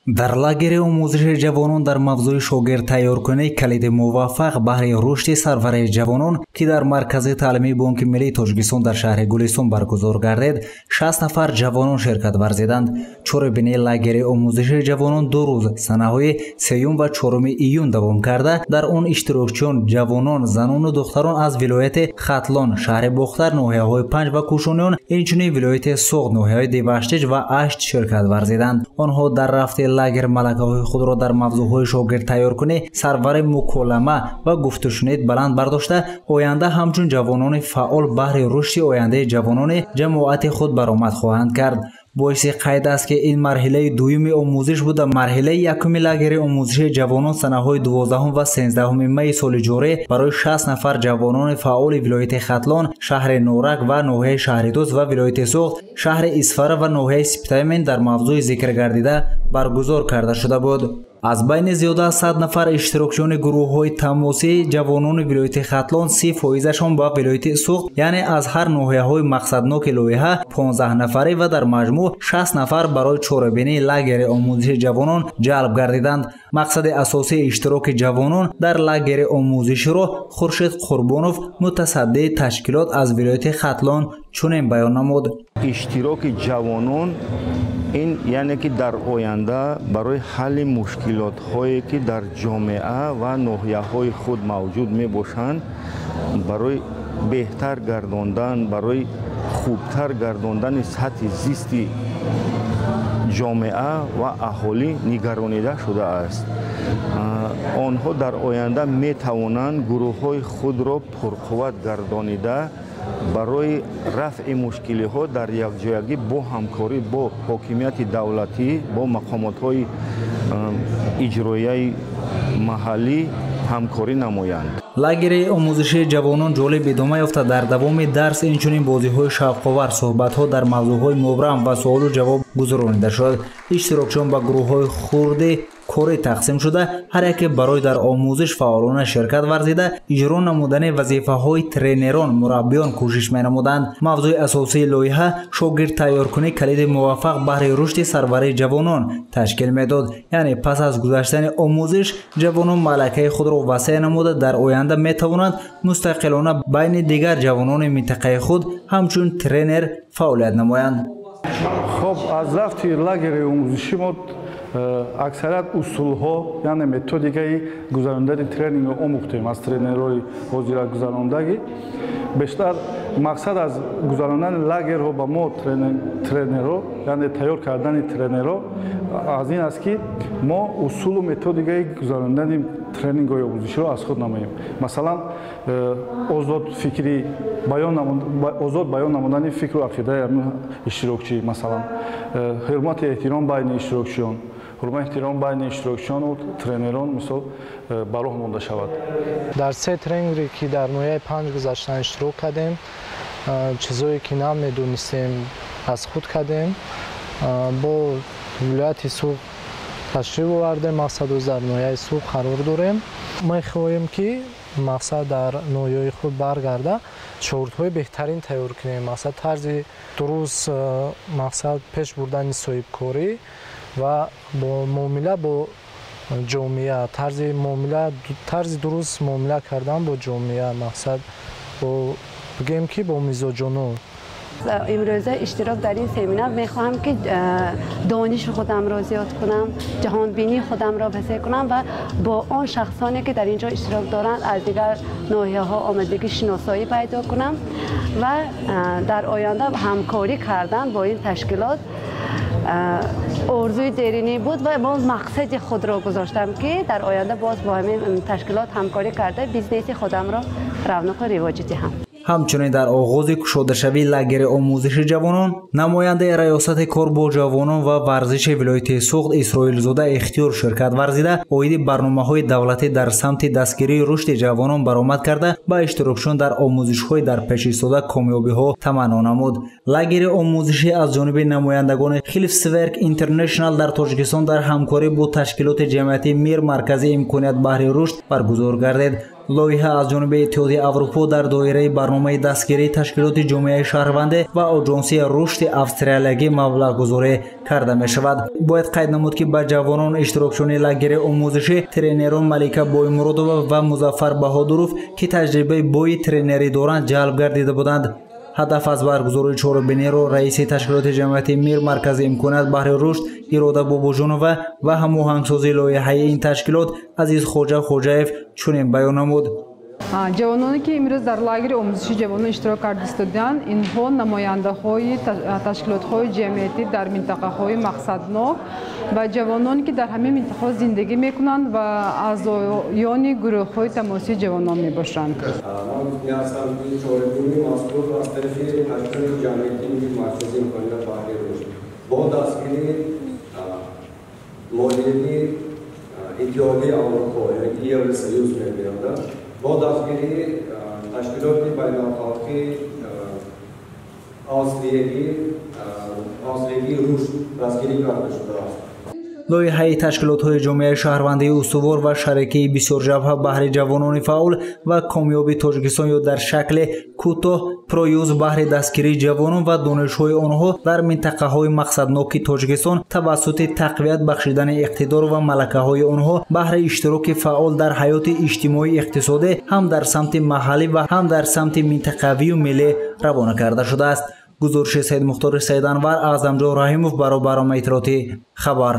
дар лагери омӯзиши ҷавонон дар мавзӯи шогирд тайёркунӣ калиди муваффақ баҳри рушди сарвараи ҷавонон ки дар маркази таълимии Бонки Миллии Тоҷикистон дар шаҳри Гулистон баргузор гардид, 60 нафар ҷавонон ширкат варзиданд. Чорабинии лагери омӯзиши ҷавонон 2 рӯз санаҳои 3 ва 4 июн давом карда, дар он иштирокчиён ҷавонон, занону духтарон аз вилояти Хатлон, шаҳри Бохтар, ноҳияҳои Панҷ ва Кушуниён, инчунин вилояти Соғд, ноҳияҳои Диваштич ва Ашт ширкат варзиданд. онҳо дар рафти лагер малакаҳои худро дар мавзӯъҳои шогирд тайёркунӣ, сарвари муколама ва гуфтушунид баланд бардошта, оянда ҳамчун ҷавонони фаъол баҳри рушди ояндаи ҷавонони ҷамоати худ баромад хоҳанд кард. боиси қайд аст ки ин марҳилаи дуюми омӯзиш буда. Марҳилаи якуми лагери омӯзиши ҷавонон санаҳои 12 ва 13 майи соли ҷорӣ барои 60 нафар ҷавонони фаъоли вилояти Хатлон, шаҳри Норак ва ноҳияи Шаҳридӯст ва вилояти Соғд, шаҳри Исфара ва ноҳияи Сиптамин дар мавзӯи зикр гардида баргузор карда шуда буд. аз байни зиёда аз 100 нафар иштирокчиёни гурӯҳҳои тамосии ҷавонони вилояти Хатлон, 30% ба вилояти Соғд, яъне аз ҳар ноҳияҳои мақсадноки лоиҳа 15 нафарӣ ва дар маҷмӯъ 60 нафар барои чорабинии лагери омӯзиши ҷавонон ҷалб гардиданд. мақсади асосии иштироки ҷавонон дар лагери омӯзиширо Хуршед Қурбонов, мутасаддии ташкилот аз вилояти Хатлон, чунин баён намуд. иштироки ҷавонон ин яъне ки дар оянда барои ҳалли мушкилотҳое ки дар ҷомеа ва ноҳияҳои худ мавҷуд мебошанд, барои беҳтар гардондан, барои хубтар гардондани сатҳи зисти ҷомеа ва аҳолӣ нигаронида шудааст. онҳо дар оянда метавонанд гурӯҳҳои худро пурқувват гардонида барои рафъи мушкилиҳо дар якҷоягӣ бо ҳамкорӣ бо ҳокимияти давлатӣ, бо мақомотҳои иҷроияи маҳаллӣ ҳамкорӣ намоянд. лагери омӯзиши ҷавонон ҷолиб идома ёфта. дар давоми дарс инчунин бозиҳои шавқовар, суҳбатҳо дар мавзӯъҳои мубрам ва суолу ҷавоб гузаронида шуд. иштирокчиён ба гурӯҳҳои хурди корӣ тақсим шуда, ҳар яке барои дар омӯзиш фаъолона ширкат варзида, иҷро намудани вазифаҳои тренерон, мураббиён кӯшиш менамуданд. мавзӯи асосии лоиҳа шогирд тайёркунӣ калиди муваффақ баҳри рушди сарвараи ҷавонон ташкил медод. яъне пас аз гузаштани омӯзиш, ҷавонон малакаи худро васеъ намуда дар оянда метавонанд мустақилона байни дигар ҷавонони минтақаи худ ҳамчун тренер фаъолият намоянд. хоб аз рафти лагери омӯзиши мо аксарият усулҳо, яъне методикаи гузарондани тренинго омӯхтем аз тренерҳои ҳозира гузарондагӣ. бештар мақсад аз гузарондани лагерҳо ба мо тренерҳо, яъне тайёр кардани тренерҳо аз ин аст ки мо усулу методикаи гузарондани тренингҳои омӯзиширо аз худ намоем. масалан, озод фикри озод баён намудани фикру ақидаи иштирокчӣ, масалан ҳурмати эҳтиром байни иштирокчиён, ҳурмати эҳтиром байни иштирокчиёну тренерон мисол ба роҳ монда шавад. дар се тренинге ки дар ноҳияи Панҷ гузашта иштирок кардем, чизое ки намедонистем аз худ кардем. бо вилояти Суғд ташриф овардем, мақсадоз дар ноҳияи Суғд қарор дорем. мехоҳем ки мақсад дар ноҳияи худ баргарда шогирдҳои беҳтарин тайёр кунем. мақсад тарзи дуруст, мақсад пеш бурдани соҳибкорӣ ва бо муомила бо ҷомеа, тарзи дуруст муомила кардан бо ҷомеа, мақсад бигем ки бо мизоҷонон. امروزه اشتراک در این سمینار میخواهم که دانش خودم را زیاد کنم، جهانبینی خودم را وسیع کنم و با آن شخصانی که در اینجا اشتراک دارند از دیگر ناحیه‌ها آمدگی شناسایی پیدا کنم و در آینده همکاری کردن با این تشکیلات آرزوی درونی بود و باز مقصد خود را گذاشتم که در آینده باز با همین تشکیلات همکاری کرده بیزنس خودم را رونق و رواج دهم. ҳамчунин дар оғози кушодашавии лагери омӯзиши ҷавонон, намояндаи раёсати кор бо ҷавонон ва варзиши вилояти Соғд Исроилзода Ихтиёр ширкат варзида, оиди барномаҳои давлатӣ дар самти дастгирии рушди ҷавонон баромад карда, ба иштирокчиён дар омӯзишҳои дар пеш истода комёбиҳо таманно намуд. лагери омӯзишӣ аз ҷониби намояндагони Hilfswerk International дар Тоҷикистон дар ҳамкорӣ бо ташкилоти ҷамъиятии Мир маркази имконият баҳри рушд баргузор гардид. лоиҳа аз ҷониби иттиҳоди аврупо дар доираи барномаи дастгирии ташкилоти ҷомеаи шаҳрвандӣ ва оҷонсии рушди австралиягӣ маблағгузорӣ карда мешавад. Бояд қайд намуд, ки ба ҷавонон иштирокчиёни лагери омӯзишӣ тренерон Малика Боймуродова ва Музаффар Баҳодуров, ки таҷрибаи бои тренерӣ доранд, ҷалб гардида буданд. ҳадаф аз баргузории чорабиниро раиси ташкилоти ҷамъияти мир маркази имконият баҳри рушд Ирода Бобоҷонова ва ҳамоҳангсозии лоиҳаи ин ташкилот Азиз Хоҷа Хоҷаев чунин баён намуд. ҷавононе ки имрӯз дар лагери омӯзиши ҷавонон иштирок карда истоданд, инҳо намояндаҳои ташкилотҳои ҷамъиятӣ дар минтақаҳои мақсаднок ва ҷавононе ки дар ҳамин минтақаҳо зиндагӣ мекунанд ва аъзоёни гурӯҳҳои тамосии ҷавонон мебошанд. اتحادیه اروپا یعنی Евросоюз می‌گویند با دستگیری تشکیلات بین‌المللی آسیایی رشد دستگیری کرده شده است. лоиҳаи ташкилотҳои ҷомеаи шаҳрвандии устувор ва шарикии бисёрҷабҳа баҳри ҷавонони фаъол ва комёби Тоҷикистон ё дар шакли кӯтоҳ проюз баҳри дастгирии ҷавонон ва донишҳои онҳо дар минтақаҳои мақсадноки Тоҷикистон тавассути тақвият бахшидани иқтидор ва малакаҳои онҳо баҳри иштироки фаъол дар ҳаёти иҷтимоӣ иқтисодӣ ҳам дар самти маҳаллӣ ва ҳам дар самти минтақавию миллӣ равона карда шудааст. гузориши Саид Мухтори Саиданвар аз Амҷод Раҳимов барои барномаи иттилоотӣ хабар.